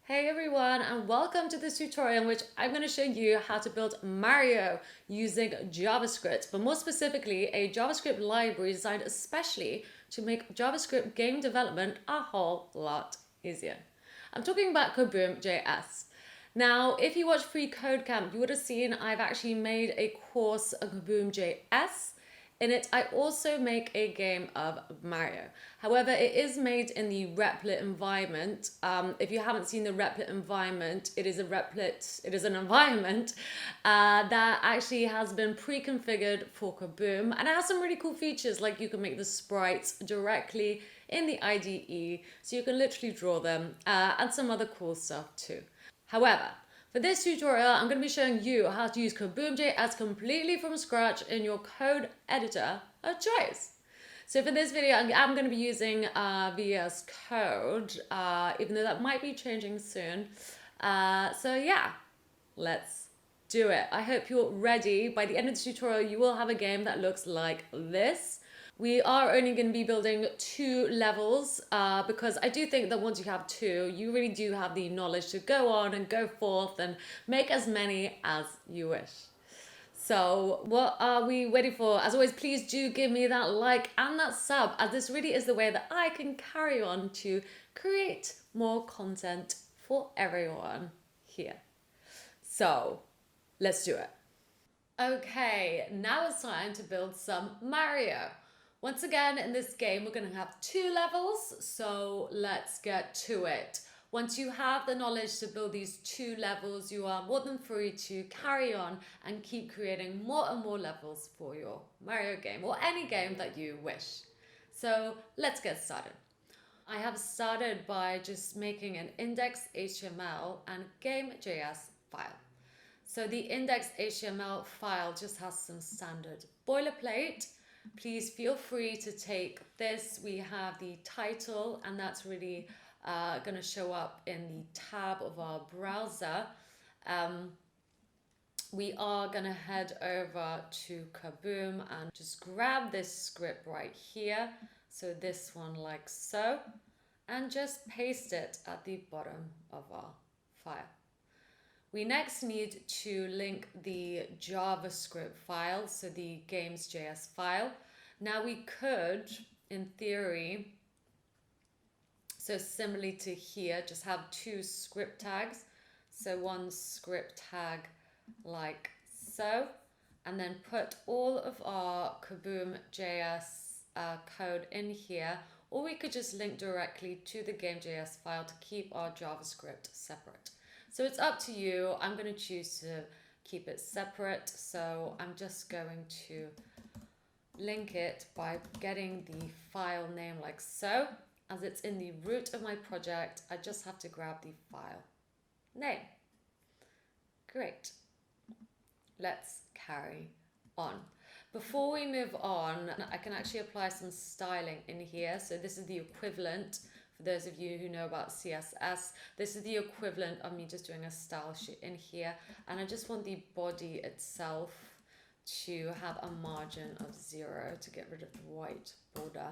Hey everyone, and welcome to this tutorial in which I'm going to show you how to build Mario using JavaScript, but more specifically a JavaScript library designed especially to make JavaScript game development a whole lot easier. I'm talking about Kaboom.js. Now, if you watch Free Code Camp, you would have seen I've actually made a course on Kaboom.js. In it, I also make a game of Mario. However, it is made in the Replit environment. If you haven't seen the Replit environment, it is an environment that actually has been pre-configured for Kaboom, and it has some really cool features, like you can make the sprites directly in the IDE, so you can literally draw them, and some other cool stuff too. However, for this tutorial, I'm going to be showing you how to use Kaboom.js completely from scratch in your code editor of choice. So for this video, I'm going to be using VS Code, even though that might be changing soon. So yeah, let's do it. I hope you're ready. By the end of the tutorial, you will have a game that looks like this. We are only going to be building 2 levels because I do think that once you have 2, you really do have the knowledge to go on and go forth and make as many as you wish. So what are we waiting for? As always, please do give me that like and that sub, as this really is the way that I can carry on to create more content for everyone here. So let's do it. Okay, now it's time to build some Mario. Once again, in this game, we're going to have 2 levels, so let's get to it. Once you have the knowledge to build these 2 levels, you are more than free to carry on and keep creating more and more levels for your Mario game, or any game that you wish. So let's get started. I have started by just making an index.html and game.js file. So the index.html file just has some standard boilerplate. Please feel free to take this. We have the title, and that's really going to show up in the tab of our browser. We are going to head over to Kaboom and just grab this script right here. So this one like so, and just paste it at the bottom of our file. We next need to link the JavaScript file, so the games.js file. Now we could, in theory, so similarly to here, just have 2 script tags. So one script tag like so, and then put all of our Kaboom.js code in here, or we could just link directly to the game.js file to keep our JavaScript separate. So it's up to you. I'm going to choose to keep it separate. So I'm just going to link it by getting the file name like so. As it's in the root of my project, I just have to grab the file name. Great. Let's carry on. Before we move on, I can actually apply some styling in here. So this is the equivalent. For those of you who know about CSS, this is the equivalent of me just doing a style sheet in here. And I just want the body itself to have a margin of 0 to get rid of the white border.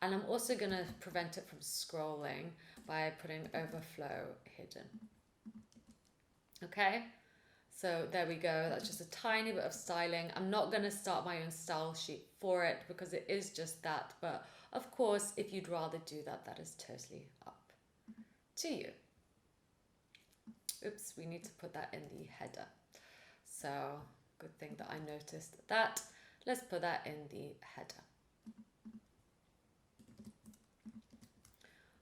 And I'm also going to prevent it from scrolling by putting overflow hidden. Okay, so there we go. That's just a tiny bit of styling. I'm not going to start my own style sheet for it because it is just that. But of course, if you'd rather do that, that is totally up to you. Oops, we need to put that in the header. So good thing that I noticed that. Let's put that in the header.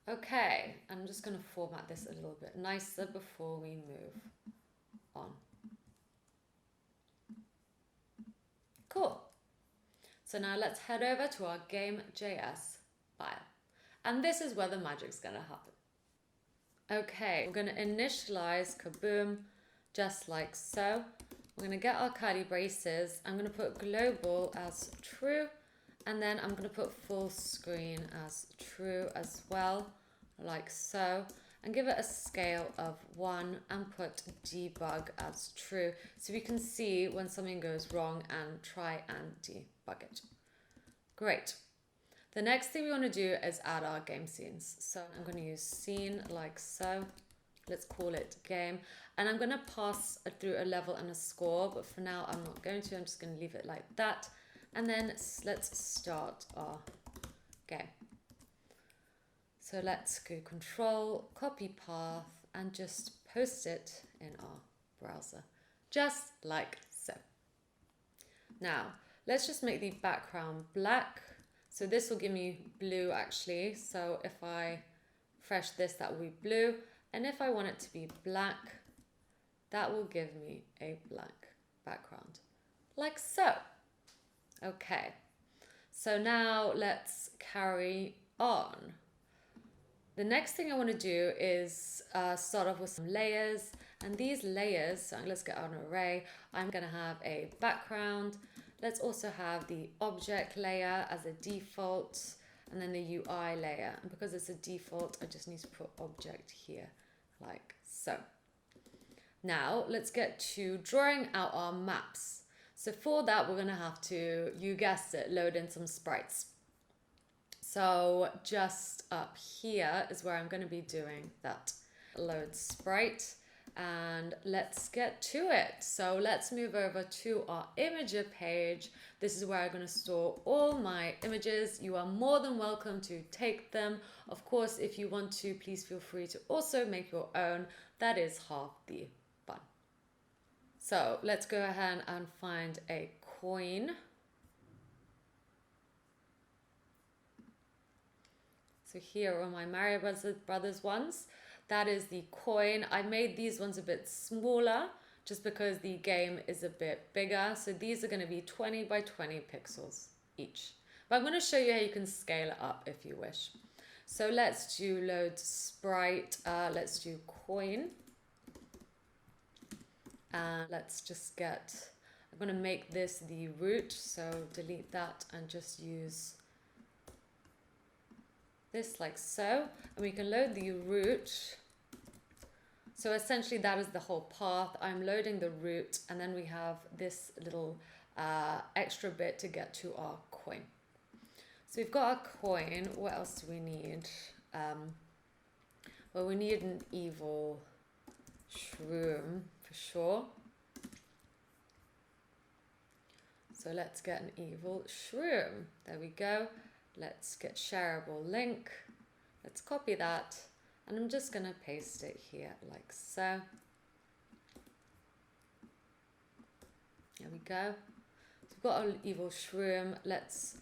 Okay, I'm just going to format this a little bit nicer before we move on. Cool. So now let's head over to our game.js file. And this is where the magic's going to happen. Okay, we're going to initialize Kaboom just like so. We're going to get our curly braces. I'm going to put global as true. And then I'm going to put full screen as true as well, like so. And give it a scale of 1 and put debug as true. So we can see when something goes wrong and try and debug it. Great. The next thing we want to do is add our game scenes. So I'm going to use scene like so. Let's call it game. And I'm going to pass through a level and a score, but for now I'm not going to. I'm just going to leave it like that. And then let's start our game. So let's go control, copy path, and just post it in our browser, just like so. Now, let's just make the background black. So this will give me blue actually. So if I refresh this, that will be blue. And if I want it to be black, that will give me a black background, like so. Okay, so now let's carry on. The next thing I want to do is start off with some layers. And these layers, so let's get an array. I'm going to have a background. Let's also have the object layer as a default, and then the UI layer. And because it's a default, I just need to put object here, like so. Now let's get to drawing out our maps. So for that, we're going to have to, you guessed it, load in some sprites. So just up here is where I'm going to be doing that. Load sprite, and let's get to it. So let's move over to our imager page. This is where I'm going to store all my images. You are more than welcome to take them. Of course, if you want to, please feel free to also make your own. That is half the fun. So let's go ahead and find a coin. So here are my Mario Brothers ones. That is the coin. I made these ones a bit smaller just because the game is a bit bigger. So these are going to be 20 by 20 pixels each. But I'm going to show you how you can scale it up if you wish. So let's do load sprite. Let's do coin. And let's just get, I'm going to make this the root. So delete that and just use this like so, and we can load the root. So essentially that is the whole path. I'm loading the root, and then we have this little extra bit to get to our coin. So we've got our coin. What else do we need? Well, we need an evil shroom for sure. So let's get an evil shroom. There we go. Let's get shareable link. Let's copy that. And I'm just going to paste it here like so. There we go. So we've got our evil shroom. Let's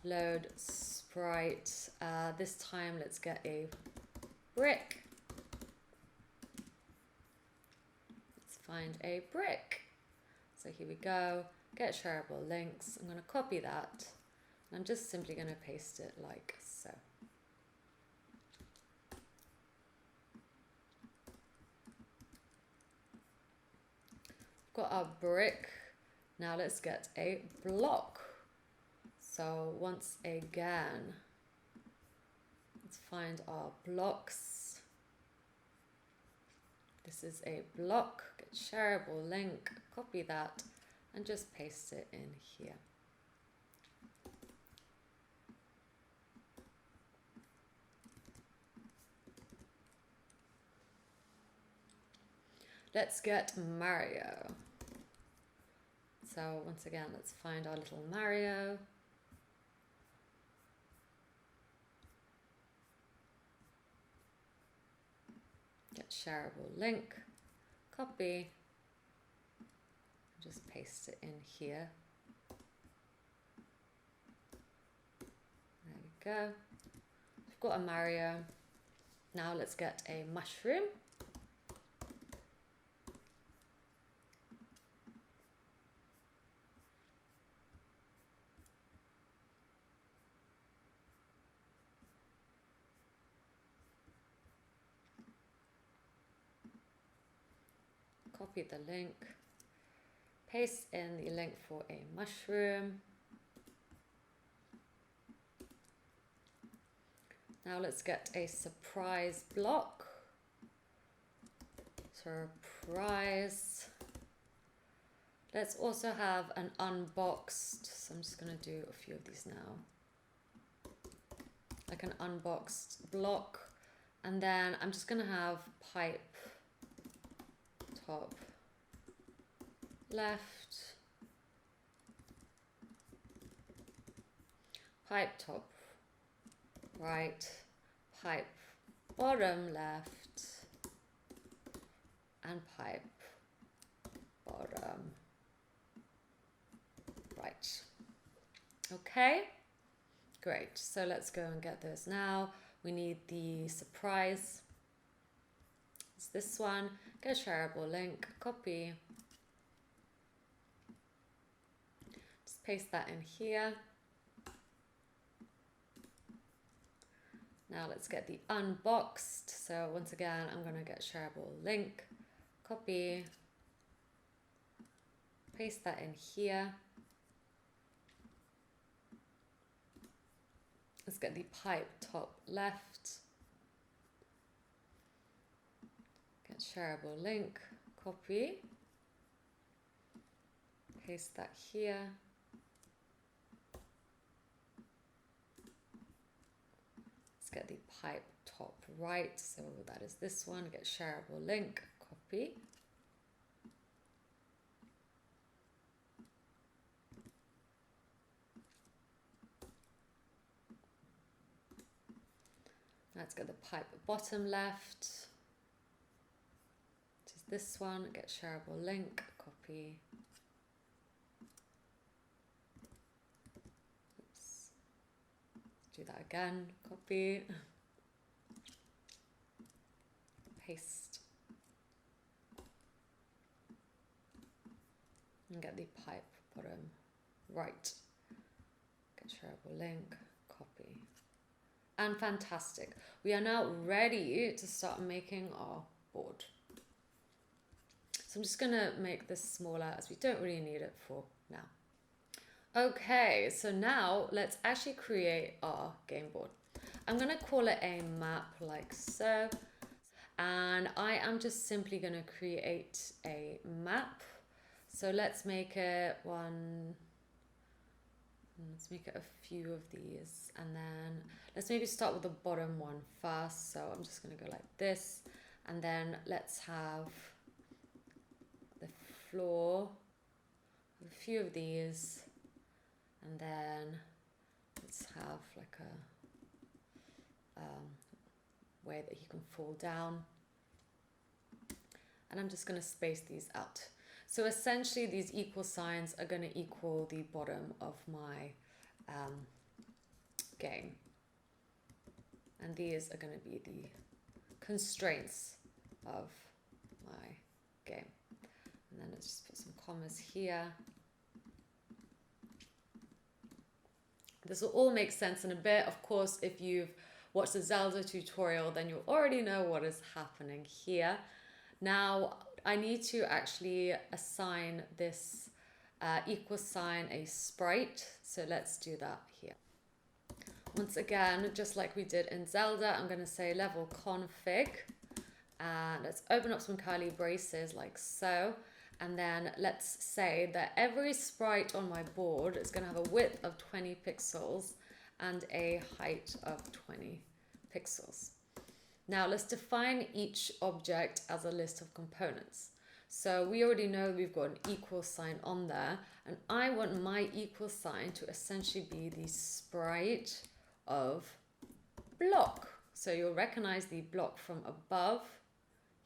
load sprite. This time let's get a brick. Let's find a brick. So here we go. Get shareable links. I'm going to copy that. I'm just simply going to paste it like so. Got our brick. Now let's get a block. So once again, let's find our blocks. This is a block. Get shareable link. Copy that and just paste it in here. Let's get Mario. So once again, let's find our little Mario. Get shareable link, copy, just paste it in here. There we go. We've got a Mario. Now let's get a mushroom. Copy the link, paste in the link for a mushroom. Now let's get a surprise block. Surprise. Let's also have an unboxed, so I'm just going to do a few of these now. Like an unboxed block. And then I'm just going to have pipe top left, pipe top right, pipe bottom left, and pipe bottom right. Okay, great. So let's go and get those now. We need the surprise. It's this one. Go shareable link, copy. Just paste that in here. Now let's get the unboxed. So once again, I'm going to get shareable link, copy, paste that in here. Let's get the pipe top left, get shareable link, copy, paste that here. Let's get the pipe top right, so that is this one, get shareable link, copy. Let's get the pipe bottom left, which is this one, get shareable link, copy. Oops. Do that again, copy, paste, and get the pipe bottom right, get shareable link, copy. And fantastic. We are now ready to start making our board. So I'm just going to make this smaller as we don't really need it for now. Okay, so now let's actually create our game board. I'm going to call it a map like so. And I am just simply going to create a map. So let's make it one. Let's make it a few of these, and then let's maybe start with the bottom one first. So I'm just going to go like this, and then let's have the floor, a few of these, and then let's have like a way that he can fall down. And I'm just going to space these out. So essentially these equal signs are going to equal the bottom of my game. And these are going to be the constraints of my game. And then let's just put some commas here. This will all make sense in a bit. Of course, if you've watched the Zelda tutorial, then you'll already know what is happening here. Now, I need to actually assign this equal sign a sprite. So let's do that here. Once again, just like we did in Zelda, I'm going to say level config. And let's open up some curly braces like so. And then let's say that every sprite on my board is going to have a width of 20 pixels and a height of 20 pixels. Now let's define each object as a list of components. So we already know we've got an equal sign on there, and I want my equal sign to essentially be the sprite of block. So you'll recognize the block from above.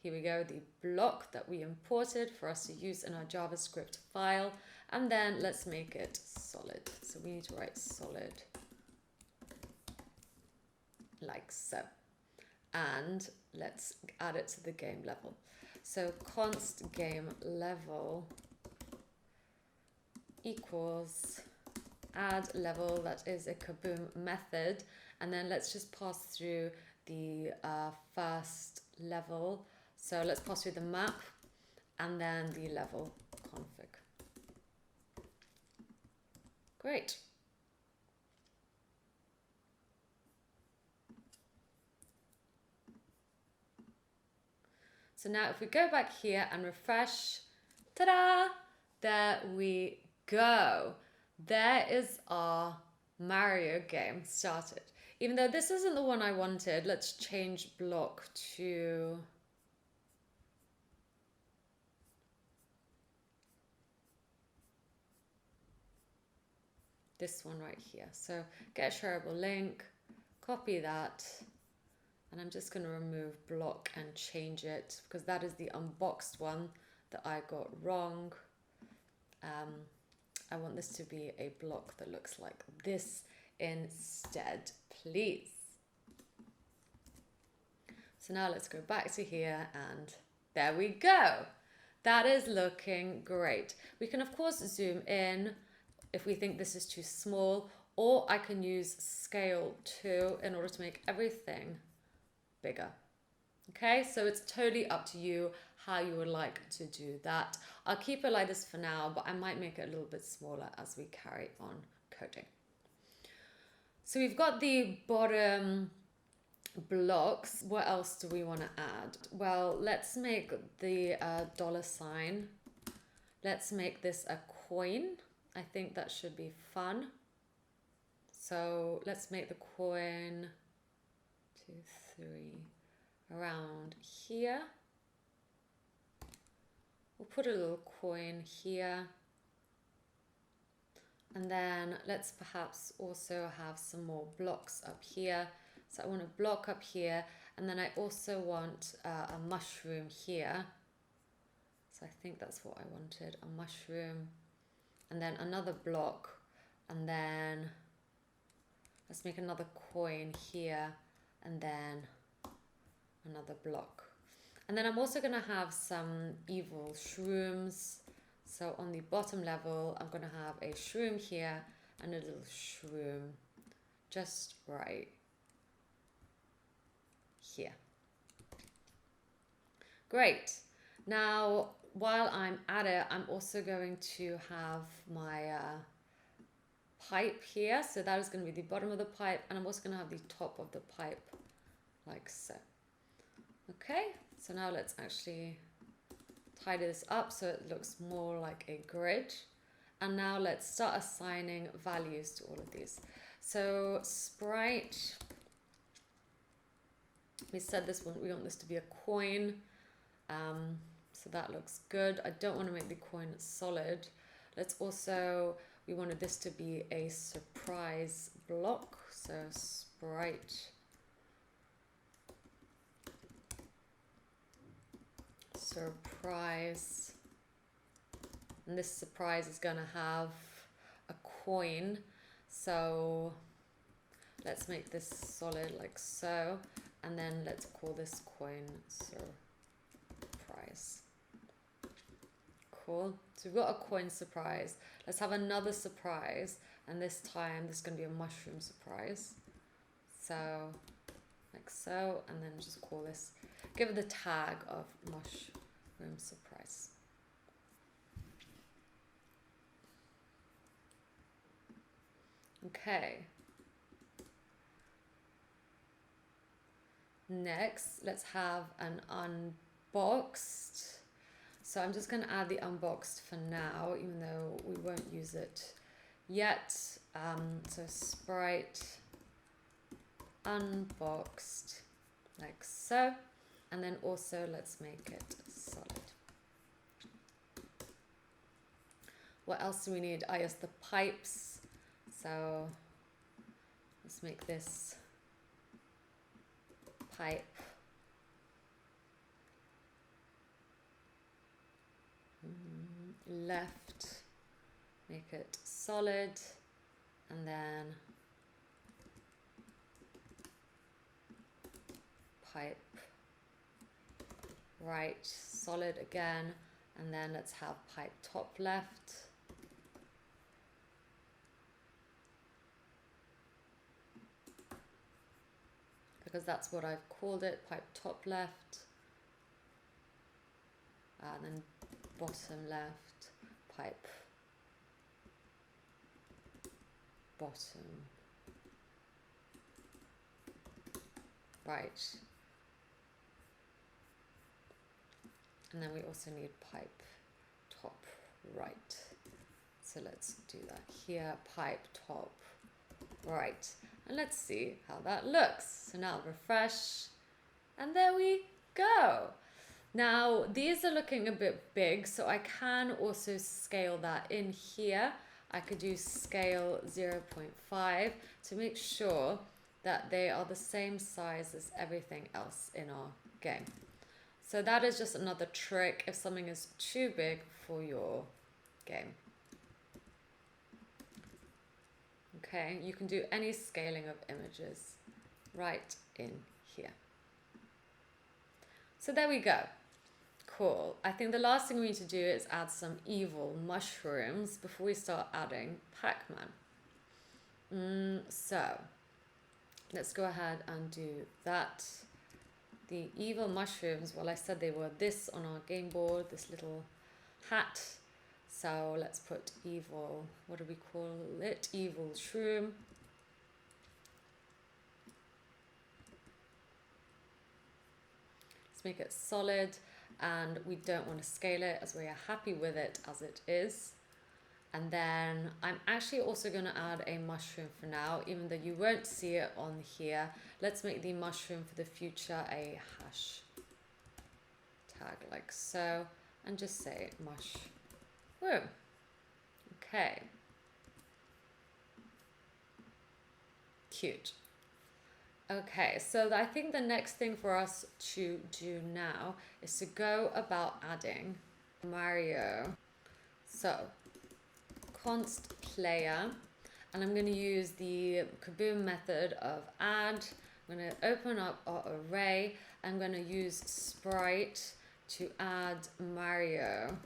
Here we go, the block that we imported for us to use in our JavaScript file. And then let's make it solid. So we need to write solid like so. And let's add it to the game level. So const game level equals add level, that is a Kaboom method. And then let's just pass through the first level. So let's pass through the map and then the level config. Great. So now if we go back here and refresh, ta-da, there we go. There is our Mario game started. Even though this isn't the one I wanted, let's change block to this one right here. So get a shareable link, copy that, and I'm just going to remove block and change it because that is the unboxed one that I got wrong. I want this to be a block that looks like this instead, please. So now let's go back to here and there we go. That is looking great. We can of course zoom in if we think this is too small, or I can use scale 2 in order to make everything bigger. Okay, so it's totally up to you how you would like to do that. I'll keep it like this for now, but I might make it a little bit smaller as we carry on coding. So we've got the bottom blocks. What else do we want to add? Well, let's make the $sign. Let's make this a coin. I think that should be fun. So let's make the coin 2, 3 around here. We'll put a little coin here. And then let's perhaps also have some more blocks up here. So I want a block up here, and then I also want a mushroom here. So I think that's what I wanted, a mushroom, and then another block, and then let's make another coin here, and then another block. And then I'm also going to have some evil shrooms. So on the bottom level, I'm going to have a shroom here and a little shroom just right here. Great. Now, while I'm at it, I'm also going to have my pipe here. So that is going to be the bottom of the pipe, and I'm also going to have the top of the pipe like so. Okay, so now let's actually tidy this up so it looks more like a grid. And now let's start assigning values to all of these. So sprite, we said this one, we want this to be a coin. So that looks good. I don't want to make the coin solid. Let's also, we wanted this to be a surprise block. So sprite surprise, and this surprise is going to have a coin. So let's make this solid like so, and then let's call this coin surprise. Cool. So we've got a coin surprise. Let's have another surprise, and this time this is going to be a mushroom surprise. So like so, and then just call this, give it the tag of mushroom surprise. Okay. Next, let's have an unboxed. So I'm just going to add the unboxed for now, even though we won't use it yet. So sprite unboxed like so, and then also let's make it solid. What else do we need? I guess the pipes. So let's make this pipe left, make it solid, and then pipe right, solid again, and then let's have pipe top left. Because that's what I've called it, pipe top left, and then bottom left, pipe bottom right. And then we also need pipe top right. So let's do that here, pipe top right. And let's see how that looks. So now refresh, and there we go. Now these are looking a bit big, so I can also scale that in here. I could do scale 0.5 to make sure that they are the same size as everything else in our game. So that is just another trick if something is too big for your game. Okay, you can do any scaling of images right in here. So there we go. Cool. I think the last thing we need to do is add some evil mushrooms before we start adding Pac-Man. So let's go ahead and do that. The evil mushrooms, well, I said they were this on our game board, this little hat. So let's put evil, what do we call it? Evil shroom. Let's make it solid, and we don't want to scale it as we are happy with it as it is. And then I'm actually also going to add a mushroom for now, even though you won't see it on here. Let's make the mushroom for the future a hash tag like so, and just say mushroom. Okay. Cute. Okay, so I think the next thing for us to do now is to go about adding Mario. So const player, and I'm going to use the Kaboom method of add. I'm going to open up our array. I'm going to use sprite to add Mario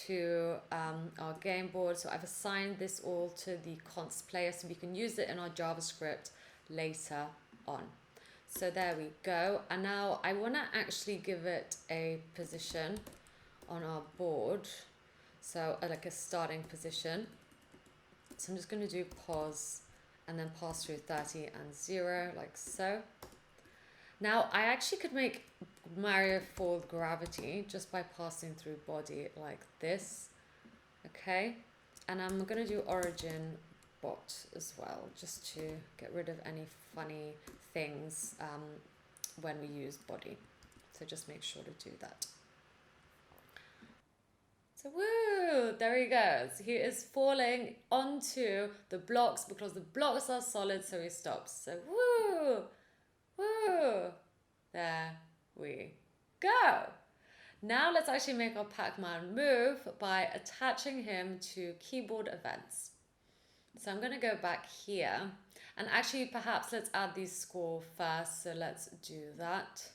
to our game board. So I've assigned this all to the const player so we can use it in our JavaScript later on. So there we go. And now I want to actually give it a position on our board. So like a starting position. So I'm just going to do pos and then pass through 30 and 0 like so. Now I actually could make Mario fall gravity just by passing through body like this. Okay. And I'm going to do origin bot as well, just to get rid of any funny things when we use body. So just make sure to do that. So woo, there he goes. He is falling onto the blocks because the blocks are solid, so he stops. So woo, woo, there we go. Now let's actually make our Pac-Man move by attaching him to keyboard events. So I'm going to go back here, and actually perhaps let's add the score first. So let's do that.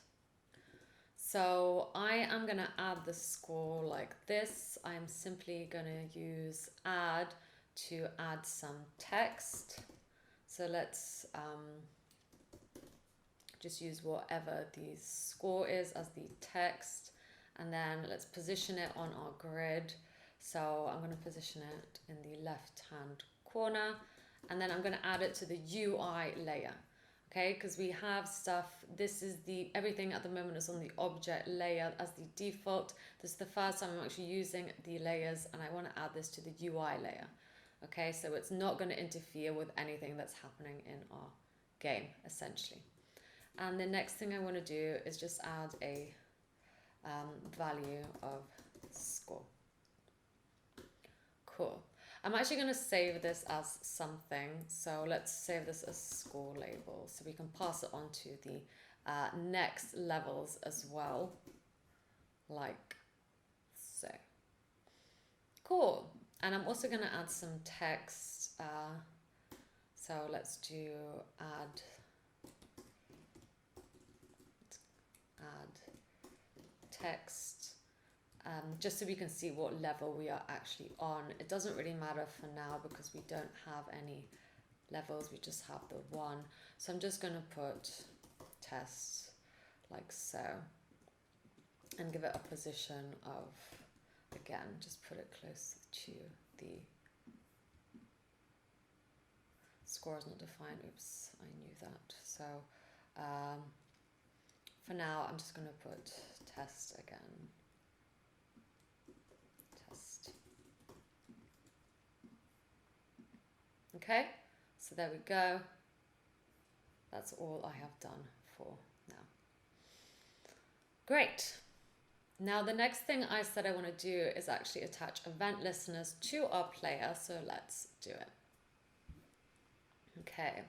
So I am going to add the score like this. I'm simply going to use add to add some text. So let's just use whatever the score is as the text. And then let's position it on our grid. So I'm going to position it in the left-hand corner. And then I'm going to add it to the UI layer. Okay, because we have stuff, this is everything at the moment is on the object layer as the default. This is the first time I'm actually using the layers, and I want to add this to the UI layer. Okay, so it's not going to interfere with anything that's happening in our game, essentially. And the next thing I want to do is just add a value of score. Cool. I'm actually going to save this as something. So let's save this as score label so we can pass it on to the next levels as well. Like so. Cool. And I'm also going to add some text. So let's do add text. Just so we can see what level we are actually on. It doesn't really matter for now because we don't have any levels, we just have the one. So I'm just going to put test like so and give it a position of, again, just put it close to the score is not defined. Oops, I knew that. So for now, I'm just going to put test again. Okay, so there we go. That's all I have done for now. Great. Now the next thing I said I want to do is actually attach event listeners to our player. So let's do it. Okay.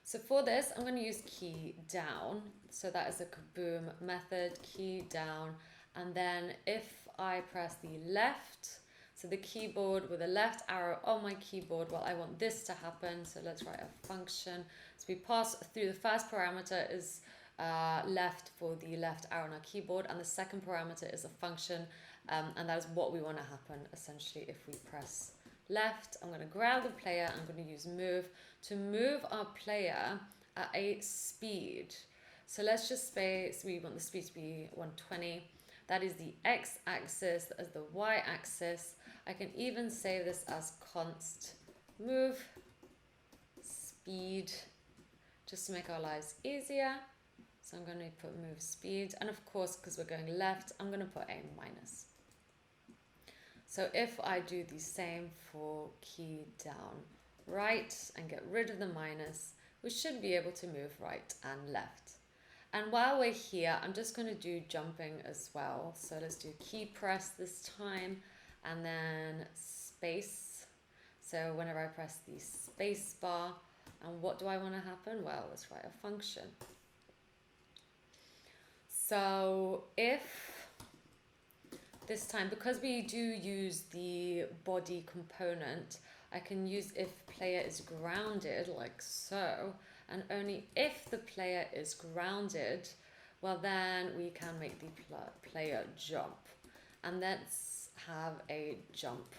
So for this, I'm going to use key down. So that is a Kaboom method, key down. And then if I press the left, so the keyboard with the left arrow on my keyboard, well, I want this to happen. So let's write a function. So we pass through the first parameter is left for the left arrow on our keyboard, and the second parameter is a function, and that is what we want to happen essentially if we press left. I'm going to grab the player. I'm going to use move to move our player at a speed. So let's just say we want the speed to be 120. That is the x-axis, that is the y-axis. I can even say this as const move speed, just to make our lives easier. So I'm going to put move speed, and of course, because we're going left, I'm going to put a minus. So if I do the same for key down right and get rid of the minus, we should be able to move right and left. And while we're here, I'm just going to do jumping as well. So let's do key press this time, and then space. So whenever I press the space bar, and what do I want to happen? Well, let's write a function. So if this time, because we do use the body component, I can use if player is grounded, like so, and only if the player is grounded, well then we can make the player jump. And let's have a jump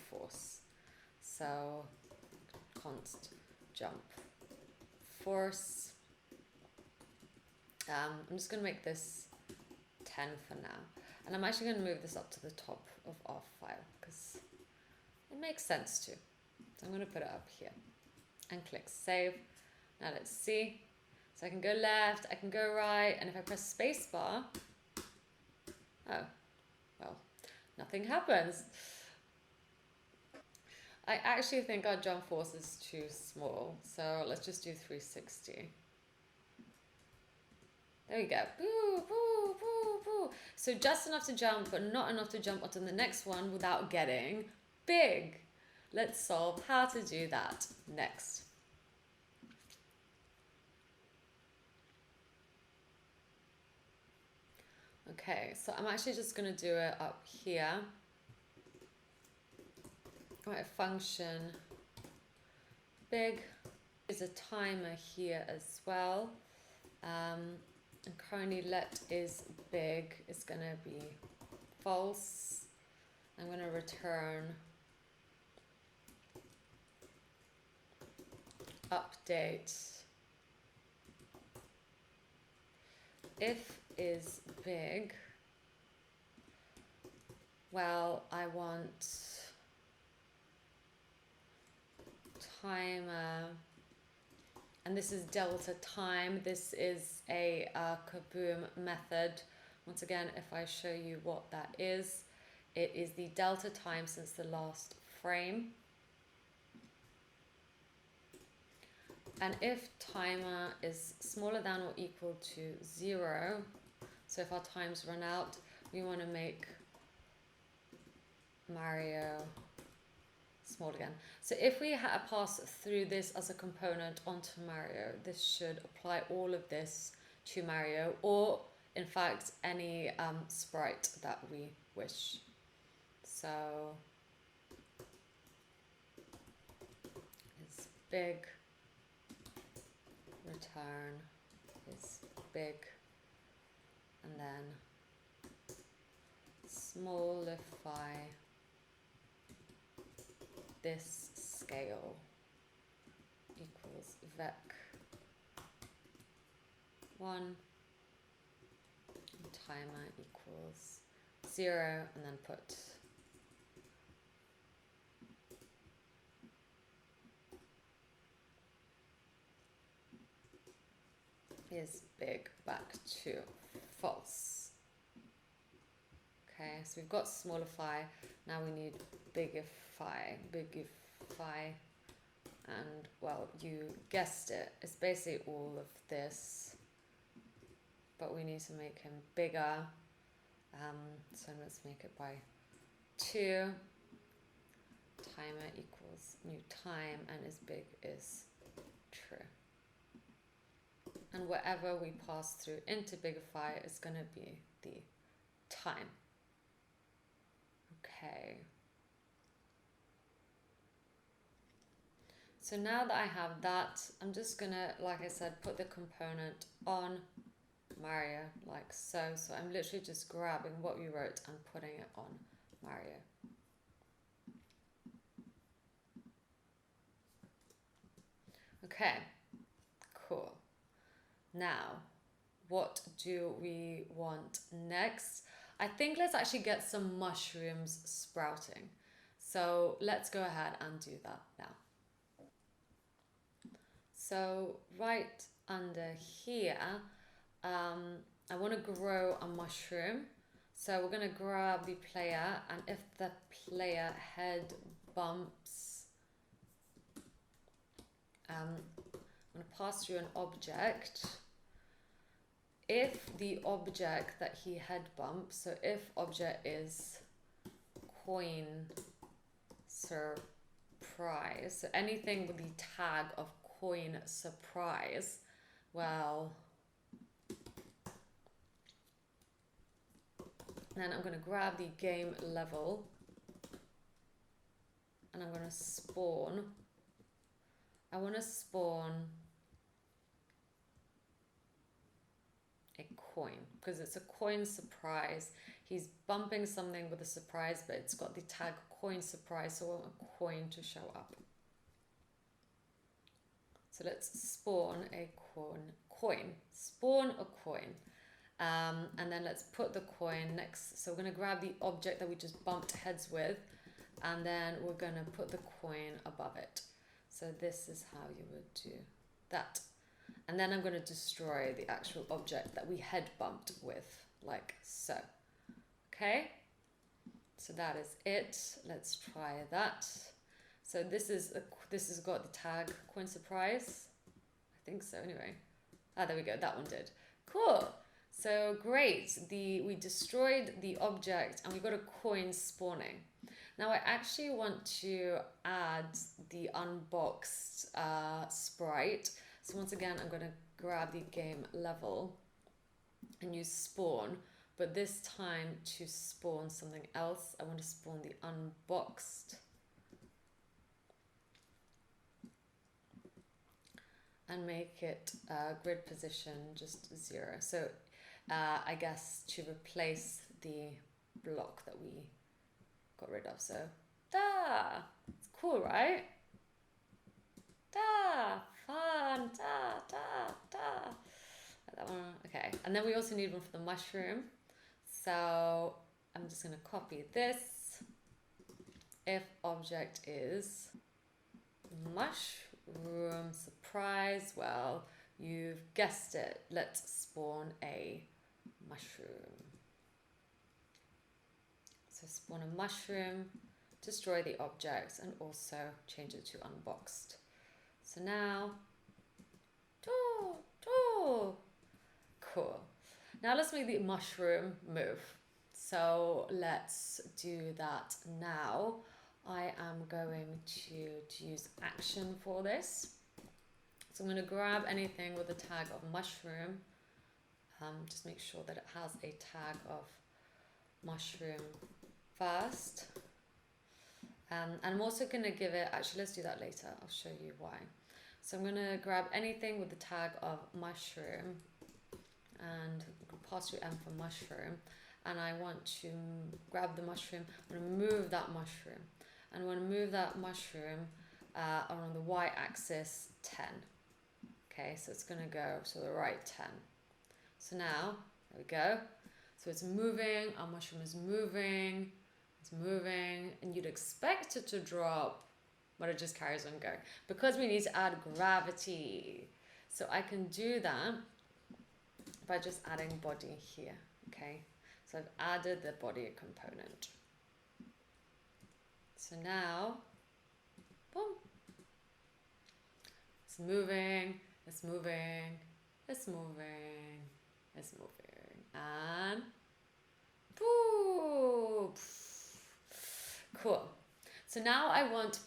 force. So const jump force. I'm just going to make this 10 for now. And I'm actually going to move this up to the top of our file because it makes sense to. So I'm going to put it up here and click save. Now let's see. So I can go left, I can go right, and if I press spacebar, oh, well, nothing happens. I actually think our jump force is too small, so let's just do 360. There we go. Boo, boo, boo, boo. So just enough to jump, but not enough to jump onto the next one without getting big. Let's solve how to do that next. Okay, so I'm actually just going to do it up here. Write a function big. There's a timer here as well. And currently let is big is going to be false. I'm going to return update if is big. Well, I want timer, and this is delta time. This is a Kaboom method. Once again, if I show you what that is, it is the delta time since the last frame. And if timer is smaller than or equal to 0, so if our times run out, we want to make Mario small again. So if we pass through this as a component onto Mario, this should apply all of this to Mario, or in fact any sprite that we wish. So it's big, return is big, and then smallify this scale equals vec 1, and timer equals 0, and then put is big back to false. Okay, so we've got smallify, now we need bigify, And well, you guessed it, it's basically all of this, but we need to make him bigger. So let's make it by 2. Timer equals new time, and as big is true. And whatever we pass through into Bigify is going to be the time. Okay. So now that I have that, I'm just going to, like I said, put the component on Mario like so. So I'm literally just grabbing what we wrote and putting it on Mario. Okay, cool. Now, what do we want next? I think let's actually get some mushrooms sprouting. So let's go ahead and do that now. So right under here, I want to grow a mushroom. So we're going to grab the player, and if the player head bumps, I'm going to pass through an object. If the object that he head bumps, so if object is coin surprise, so anything with the tag of coin surprise, well, then I'm going to grab the game level and I'm going to spawn. I want to spawn a coin because it's a coin surprise. He's bumping something with a surprise, but it's got the tag coin surprise, so I want a coin to show up. So let's spawn a coin. Spawn a coin. And then let's put the coin next. So we're going to grab the object that we just bumped heads with, and then we're going to put the coin above it. So this is how you would do that. And then I'm going to destroy the actual object that we head bumped with, like so. Okay? So that is it. Let's try that. So this has got the tag coin surprise. I think so anyway. Ah, there we go. That one did. Cool. So great. We destroyed the object and we got a coin spawning. Now I actually want to add the unboxed sprite. So once again, I'm going to grab the game level and use spawn, but this time to spawn something else, I want to spawn the unboxed. And make it grid position just 0. So I guess to replace the block that we got rid of. So, da! It's cool, right? Da! Fun! Da! Da! Da! Like that one. Okay. And then we also need one for the mushroom. So I'm just going to copy this. If object is mushroom surprise, well, you've guessed it. Let's spawn a mushroom. So spawn a mushroom, destroy the objects, and also change it to unboxed. So now, cool. Now let's make the mushroom move. So let's do that now. I am going to use action for this. So I'm going to grab anything with the tag of mushroom. Just make sure that it has a tag of mushroom first. And I'm also going to give it, actually let's do that later, I'll show you why. So I'm going to grab anything with the tag of mushroom and pass through M for mushroom. And I want to grab the mushroom, I'm going to move that mushroom. And I want to move that mushroom on the y-axis 10. Okay, so it's going to go to the right 10. So now, there we go. So it's moving, our mushroom is moving, it's moving, and you'd expect it to drop, but it just carries on going. Because we need to add gravity. So I can do that by just adding body here, okay? So I've added the body component. So now, boom. It's moving, it's moving, it's moving, it's moving, and poof. Cool. So now I want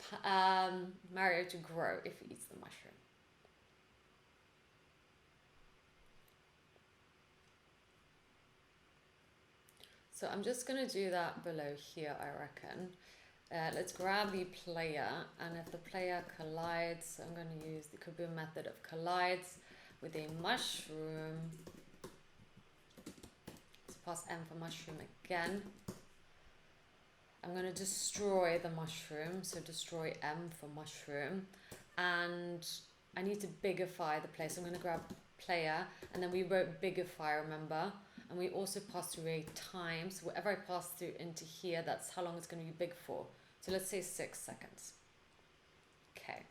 Mario to grow if he eats the mushroom. So I'm just going to do that below here, I reckon. Let's grab the player, and if the player collides, so I'm going to use the Kaboom method of collides with a mushroom. Let's pass M for mushroom again. I'm going to destroy the mushroom, so destroy M for mushroom, and I need to bigify the player, so I'm going to grab player, and then we wrote bigify, remember? And we also pass through a time, so whatever I pass through into here, that's how long it's going to be big for. So let's say 6 seconds. Okay.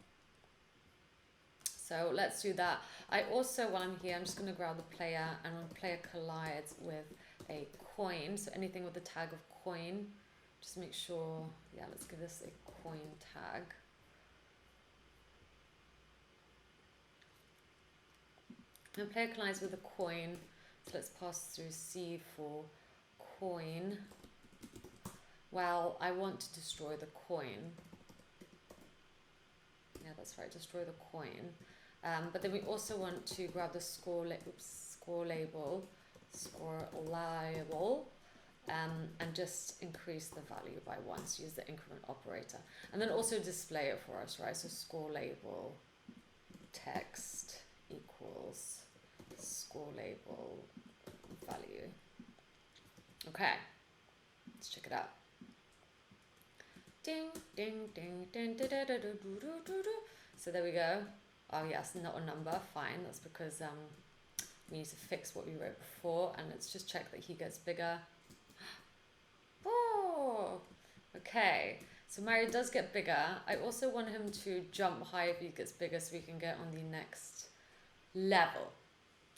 So let's do that. I also, while I'm here, I'm just going to grab the player, and when player collides with a coin, so anything with the tag of coin, just make sure, yeah, let's give this a coin tag. When player collides with a coin, so let's pass through C for coin. Well, I want to destroy the coin. Yeah, that's right, destroy the coin. But then we also want to grab the score label, and just increase the value by 1. So use the increment operator. And then also display it for us, right? So score label text equals score label value. Okay, let's check it out. Ding, ding, ding, ding, da, da, da, da, do, do, do, do. So there we go. Oh yes, not a number, fine. That's because we need to fix what we wrote before, and let's just check that he gets bigger. Oh, okay. So Mario does get bigger. I also want him to jump high if he gets bigger so we can get on the next level.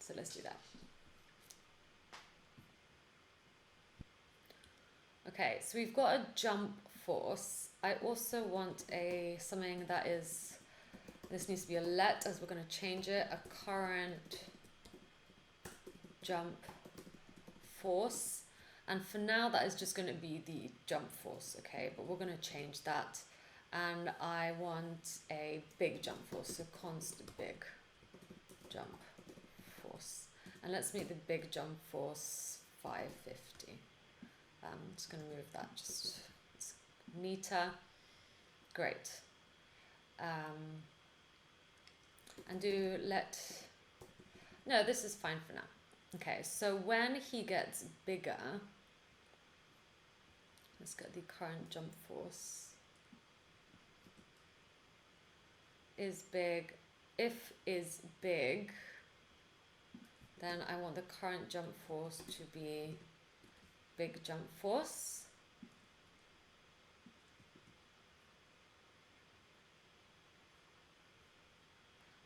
So let's do that. Okay, so we've got a jump force. I also want something that is, this needs to be a let, as we're going to change it, a current jump force. And for now, that is just going to be the jump force, okay? But we're going to change that. And I want a big jump force, so const big jump force. And let's make the big jump force 550. I'm just going to move that just neater. Great. And do let, no, this is fine for now. Okay, so when he gets bigger, let's get the current jump force is big. If is big, then I want the current jump force to be big jump force.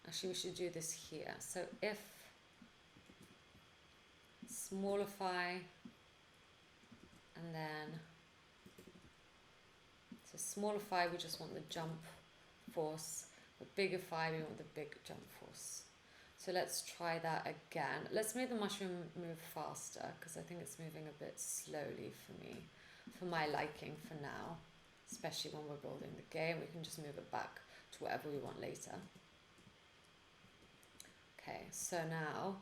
Actually, we should do this here. So if smallify, and then, so smallify, we just want the jump force, but bigify, we want the big jump force. So let's try that again. Let's make the mushroom move faster, because I think it's moving a bit slowly for me, for my liking for now, especially when we're building the game. We can just move it back to whatever we want later. Okay, so now,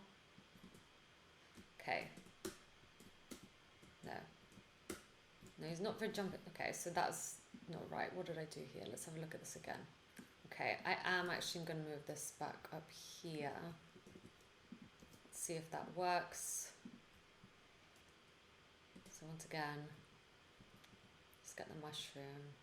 okay, no, he's not very jumping. Okay, so that's not right. What did I do here? Let's have a look at this again. Okay, I am actually going to move this back up here. Let's see if that works. So once again, let's get the mushroom.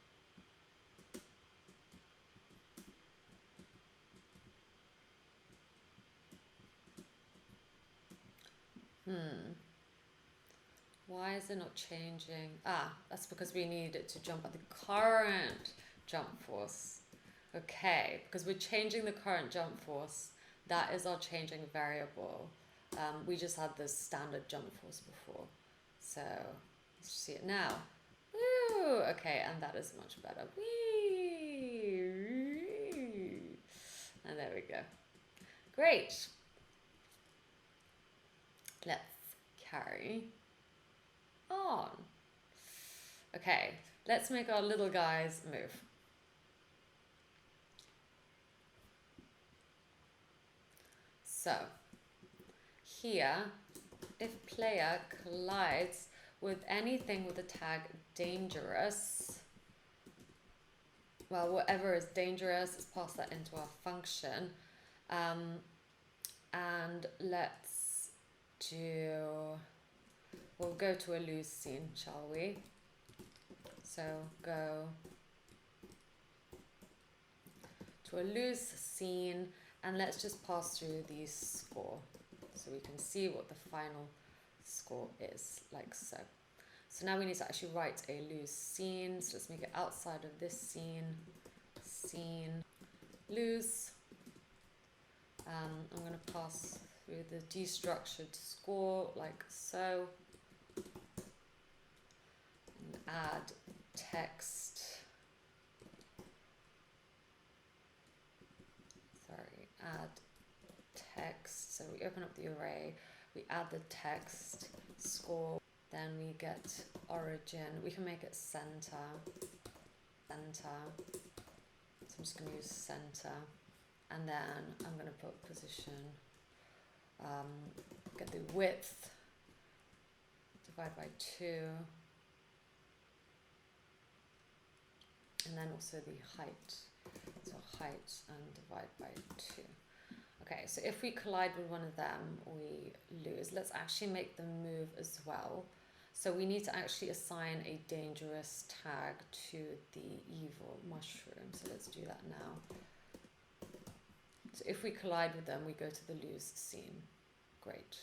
Why is it not changing? Ah, that's because we need it to jump at the current jump force. Okay, because we're changing the current jump force. That is our changing variable. We just had the standard jump force before. So let's see it now. Woo! Okay, and that is much better. Whee! And there we go. Great. Let's carry on. Okay, let's make our little guys move. So here, if player collides with anything with the tag dangerous, well, whatever is dangerous, let's pass that into our function. And let's do, we'll go to a lose scene, shall we? So go to a lose scene, and let's just pass through the score so we can see what the final score is, like so. So now we need to actually write a lose scene. So let's make it outside of this scene, lose. I'm going to pass through the destructured score like so, and add text. Add text. So we open up the array, we add the text, score, then we get origin. We can make it center. So I'm just going to use center, and then I'm going to put position, get the width, divide by 2, and then also the height. So height and divide by 2. Okay, so if we collide with one of them, we lose. Let's actually make them move as well. So we need to actually assign a dangerous tag to the evil mushroom. So let's do that now. So if we collide with them, we go to the lose scene. Great.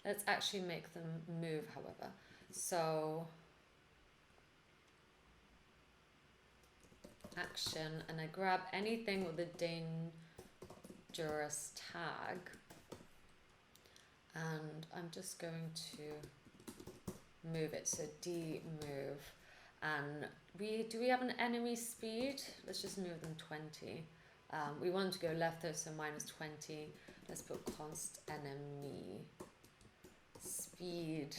Let's actually make them move, however. So action, and I grab anything with a dangerous tag, and I'm just going to move it, so D move. And do we have an enemy speed? Let's just move them 20. We want to go left though, so -20. Let's put const enemy speed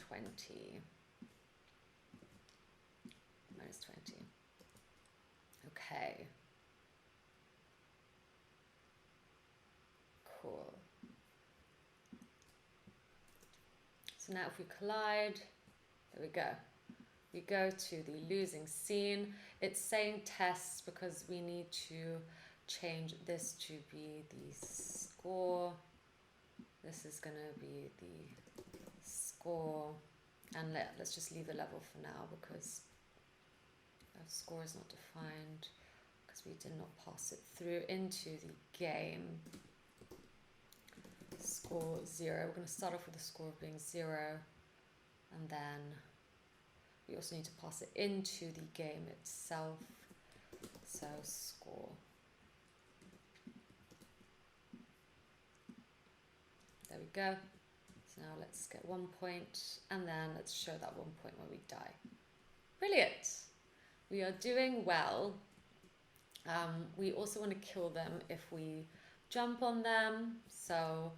20, -20. Okay. Cool. So now if we collide, there we go. We go to the losing scene. It's saying test because we need to change this to be the score. This is going to be the score. And let's just leave the level for now because our score is not defined because we did not pass it through into the game. Score 0. We're going to start off with the score of being 0, and then we also need to pass it into the game itself. So score. There we go. So now let's get 1 point, and then let's show that 1 point where we die. Brilliant. We are doing well. We also want to kill them if we jump on them. So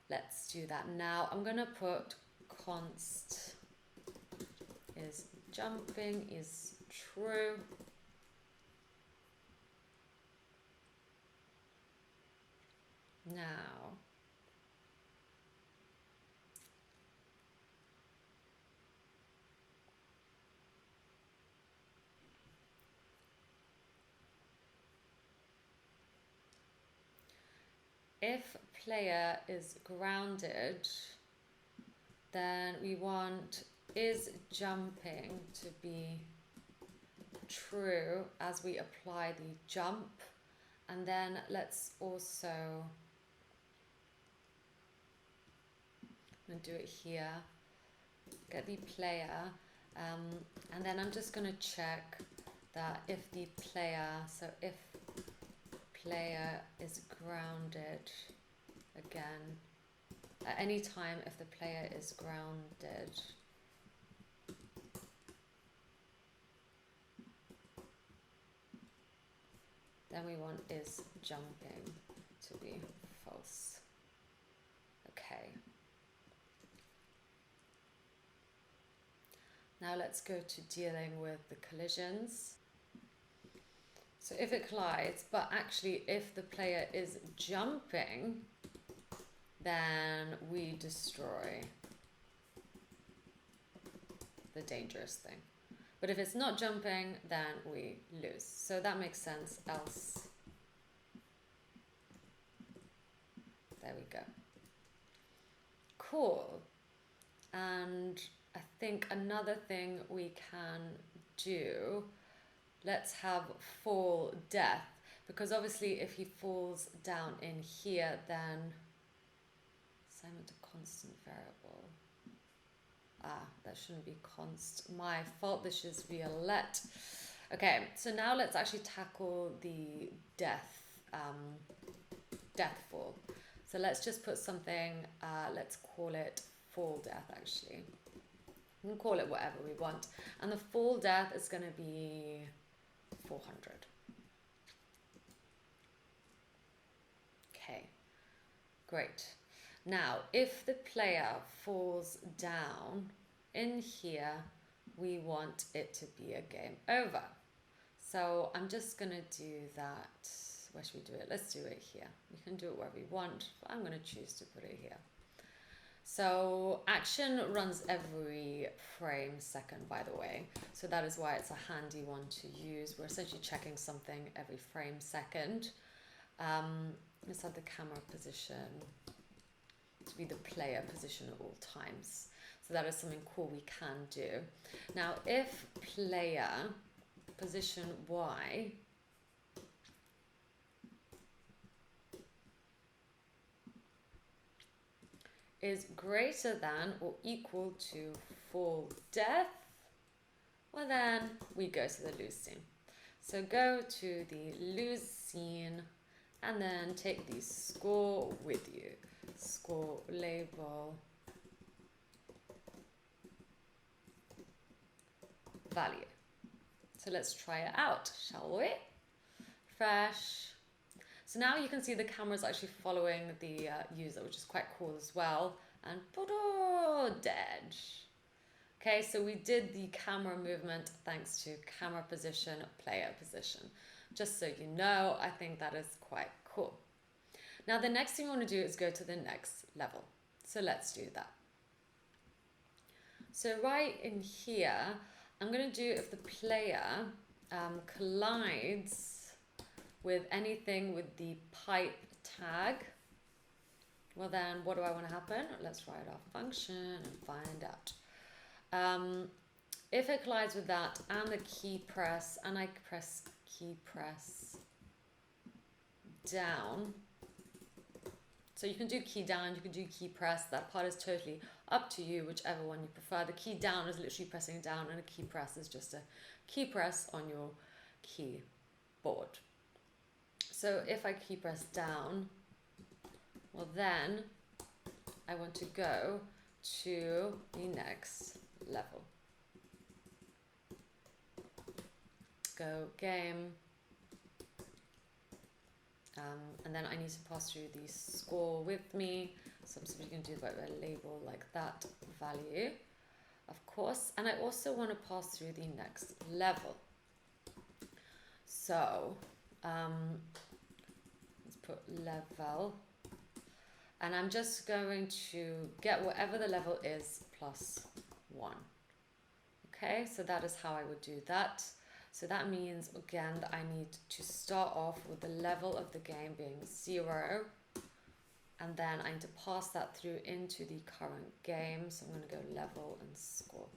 let's do that now. I'm going to put const is jumping is true. Now, if player is grounded, then we want is jumping to be true as we apply the jump. And then let's also, I'm going to do it here, get the player, and then I'm just going to check that if the player, so if player is grounded, again, at any time if the player is grounded, then we want is jumping to be false. Okay. Now let's go to dealing with the collisions. So if it collides, but actually if the player is jumping, then we destroy the dangerous thing. But if it's not jumping, then we lose. So that makes sense, else. There we go. Cool. And I think another thing we can do, let's have fall death, because obviously if he falls down in here, then assignment to constant variable. That shouldn't be const. My fault, this is via let. Okay, so now let's actually tackle the death, death fall. So let's just put something, let's call it fall death actually. We can call it whatever we want. And the fall death is going to be 400. Okay, great. Now, if the player falls down in here, we want it to be a game over. So I'm just going to do that. Where should we do it? Let's do it here. We can do it where we want, but I'm going to choose to put it here. So action runs every frame second, by the way. So that is why it's a handy one to use. We're essentially checking something every frame second. Let's have the camera position to be the player position at all times. So that is something cool we can do. Now, if player position Y is greater than or equal to fall death, well then we go to the lose scene. So go to the lose scene and then take the score with you. Score label value. So let's try it out, shall we? Refresh. So now you can see the camera's actually following the user, which is quite cool as well. And dead. Okay, so we did the camera movement thanks to camera position, player position. Just so you know, I think that is quite cool. Now the next thing we want to do is go to the next level. So let's do that. So right in here, I'm going to do if the player collides with anything with the pipe tag, well then what do I want to happen? Let's write our function and find out. If it collides with that and the key press, and I press key press down, so you can do key down, you can do key press, that part is totally up to you, whichever one you prefer. The key down is literally pressing down, and a key press is just a key press on your keyboard. So if I key press down, well then I want to go to the next level. Go game. And then I need to pass through the score with me. So I'm simply going to do by a label like that, value, of course. And I also want to pass through the next level. So let's put level. And I'm just going to get whatever the level is plus 1. Okay, so that is how I would do that. So that means, again, that I need to start off with the level of the game being 0. And then I need to pass that through into the current game. So I'm going to go level and score.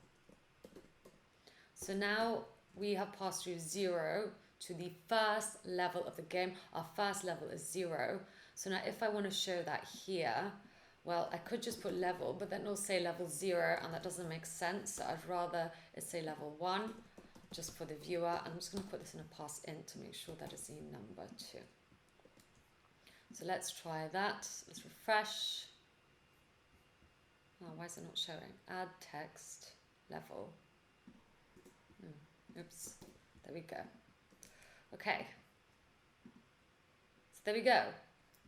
So now we have passed through 0 to the first level of the game. Our first level is 0. So now if I want to show that here, well, I could just put level, but then it'll say level 0, and that doesn't make sense. So I'd rather it say level 1. Just for the viewer, and I'm just going to put this in a pass int to make sure that is the number 2. So let's try that. Let's refresh. Oh, why is it not showing? Add text level. Oops, there we go. Okay. there we go.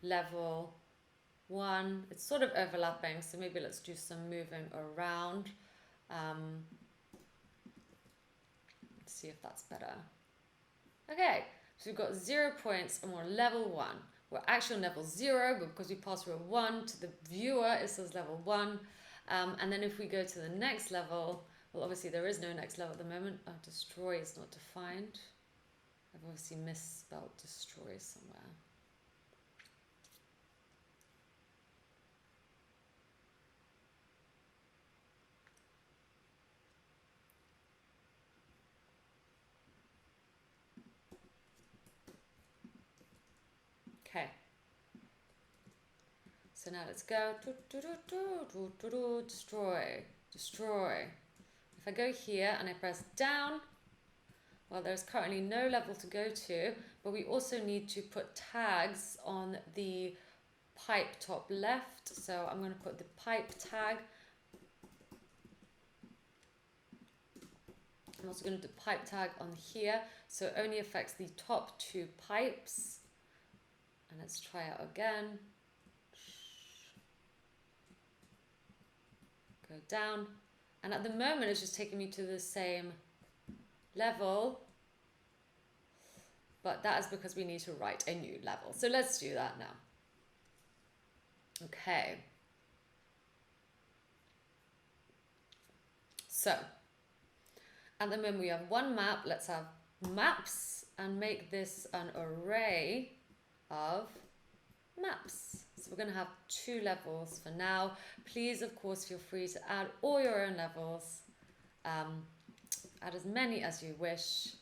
Level 1. It's sort of overlapping, so maybe let's do some moving around. Let's see if that's better. Okay, so we've got 0 points and we're level 1. We're actually on level 0, but because we passed through a 1 to the viewer, it says level 1. And then if we go to the next level, well, obviously there is no next level at the moment. Oh, destroy is not defined. I've obviously misspelled destroy somewhere. Okay. So now let's go. Destroy. Destroy. If I go here and I press down, well, there's currently no level to go to, but we also need to put tags on the pipe top left. So I'm going to put the pipe tag. I'm also going to do pipe tag on here, so it only affects the top 2 pipes. And let's try it again. Go down. And at the moment, it's just taking me to the same level. But that is because we need to write a new level. So let's do that now. Okay. So, at the moment we have 1 map. Let's have maps and make this an array of maps. So we're going to have 2 levels for now. Please, of course, feel free to add all your own levels. Add as many as you wish.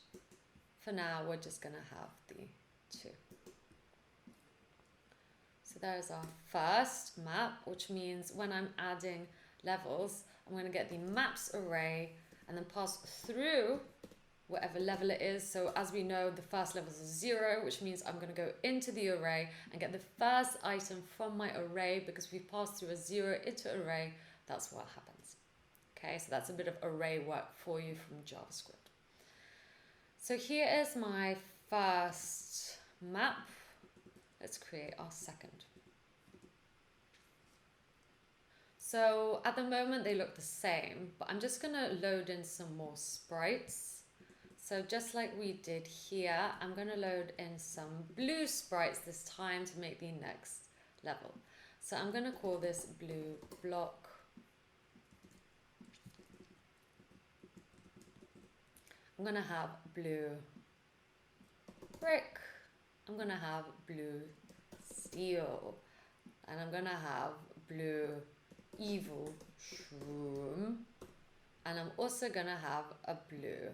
For now, we're just going to have the 2. So there's our first map, which means when I'm adding levels, I'm going to get the maps array and then pass through whatever level it is. So as we know, the first level is 0, which means I'm going to go into the array and get the first item from my array, because if we pass through a 0 into array, that's what happens. Okay, so that's a bit of array work for you from JavaScript. So here is my first map. Let's create our second. So at the moment they look the same, but I'm just going to load in some more sprites. So just like we did here, I'm going to load in some blue sprites this time to make the next level. So I'm going to call this blue block. I'm going to have blue brick. I'm going to have blue steel. And I'm going to have blue evil shroom. And I'm also going to have a blue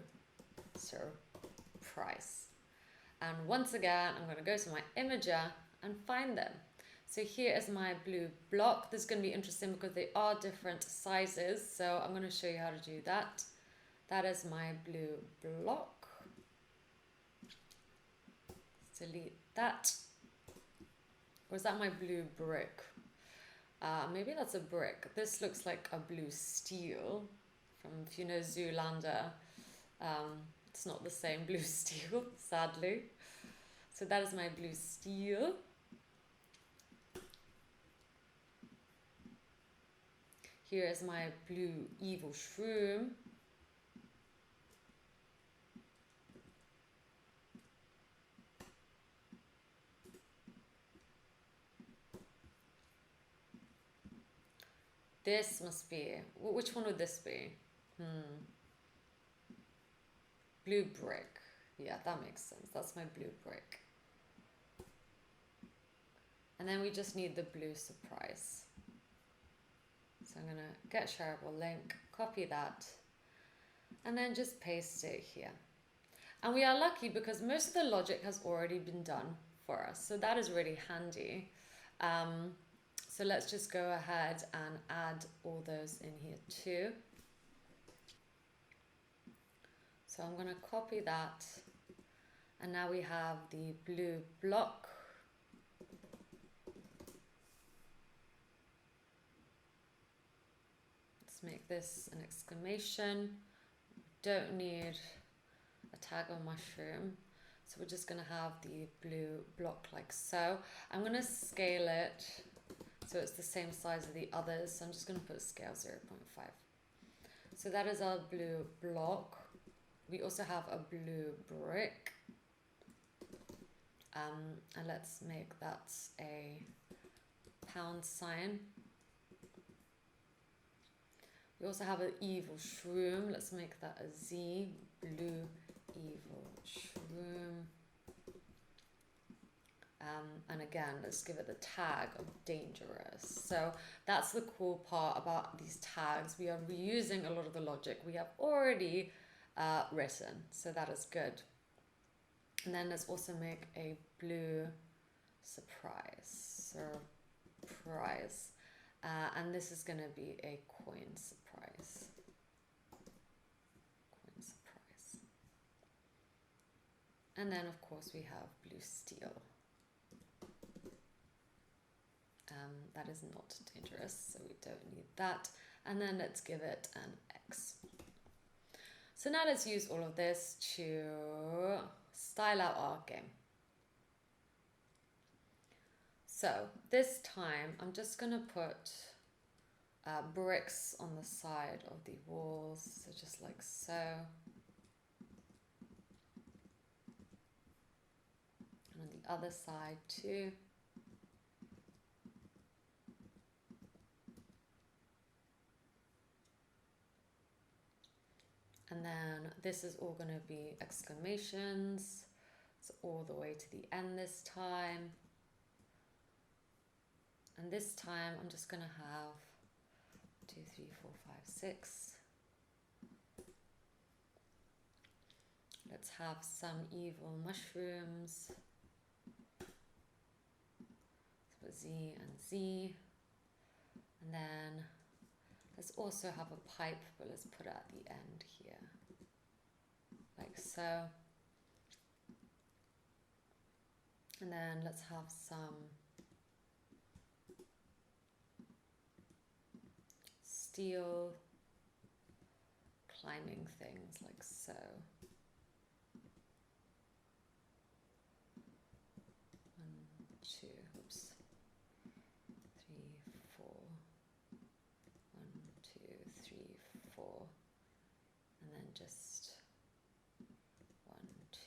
surprise. And once again, I'm going to go to my imager and find them. So here is my blue block. This is going to be interesting because they are different sizes. So I'm going to show you how to do that. That is my blue block. Delete that. Or is that my blue brick? Maybe that's a brick. This looks like a blue steel from, if you know, Zoolander. It's not the same blue steel, sadly. So that is my blue steel. Here is my blue evil shroom. This must be, which one would this be? Blue brick. Yeah, that makes sense. That's my blue brick. And then we just need the blue surprise. So I'm going to get shareable link, copy that, and then just paste it here. And we are lucky because most of the logic has already been done for us. So that is really handy. So let's just go ahead and add all those in here too. So I'm going to copy that. And now we have the blue block. Let's make this an exclamation. Don't need a tag on mushroom. So we're just going to have the blue block like so. I'm going to scale it so it's the same size as the others. So I'm just going to put scale 0.5. So that is our blue block. We also have a blue brick. And let's make that a pound sign. We also have an evil shroom. Let's make that a Z. Blue evil shroom. And again, let's give it the tag of dangerous. So that's the cool part about these tags. We are reusing a lot of the logic we have already written. So that is good. And then let's also make a blue surprise. And this is going to be a coin surprise. And then, of course, we have blue steel. That is not dangerous, so we don't need that. And then let's give it an X. So now let's use all of this to style out our game. So this time I'm just going to put bricks on the side of the walls, so just like so. And on the other side too. And then this is all going to be exclamations. So all the way to the end this time. And this time I'm just going to have 2, 3, 4, 5, 6. Let's have some evil mushrooms. Let's put Z and Z. And then let's also have a pipe, but let's put it at the end here. Like so. And then let's have some steel climbing things like so. 1, 2, oops. 3, 4. 1, 2, 3, 4. And then just 1, 2.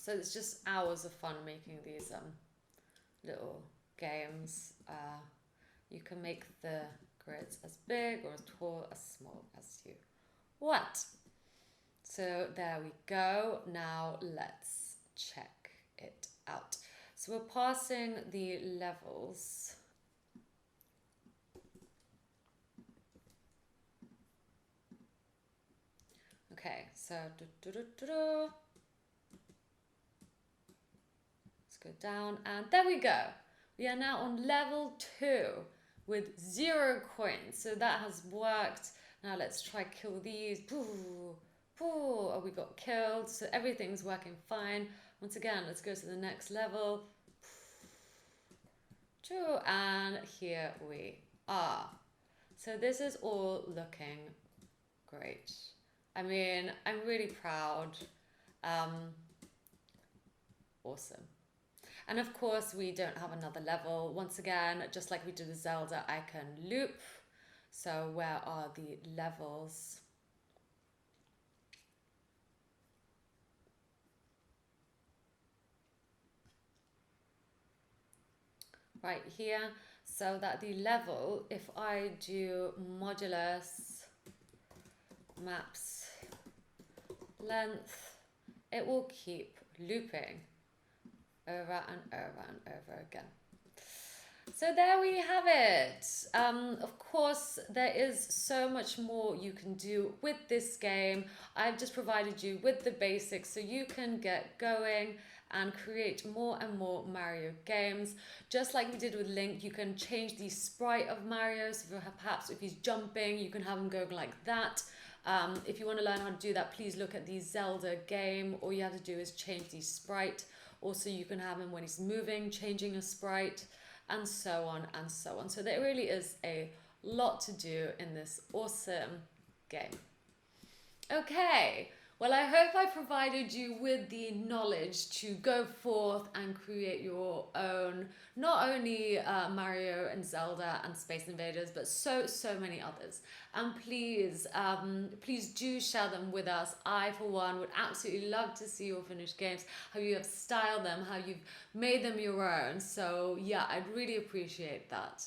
So it's just hours of fun making these little games. You can make the grids as big or as tall, as small as you want. So there we go. Now let's check it out. So we're passing the levels. Okay, so let's go down, and there we go. We are now on level 2 with 0 coins. So that has worked. Now let's try kill these. Oh, we got killed. So everything's working fine. Once again, let's go to the next level. And here we are. So this is all looking great. I mean, I'm really proud. Awesome. And of course, we don't have another level. Once again, just like we did with Zelda, I can loop. So where are the levels? Right here. So that the level, if I do modulus maps length, it will keep looping over and over and over again. So there we have it. Of course, there is so much more you can do with this game. I've just provided you with the basics so you can get going and create more and more Mario games. Just like we did with Link, you can change the sprite of Mario. So perhaps if he's jumping, you can have him go like that. If you want to learn how to do that, please look at the Zelda game. All you have to do is change the sprite. Also, you can have him when he's moving, changing a sprite, and so on and so on. So there really is a lot to do in this awesome game. Okay, well, I hope I provided you with the knowledge to go forth and create your own, not only Mario and Zelda and Space Invaders, but so many others. And please do share them with us. I, for one, would absolutely love to see your finished games, how you have styled them, how you've made them your own. So yeah, I'd really appreciate that.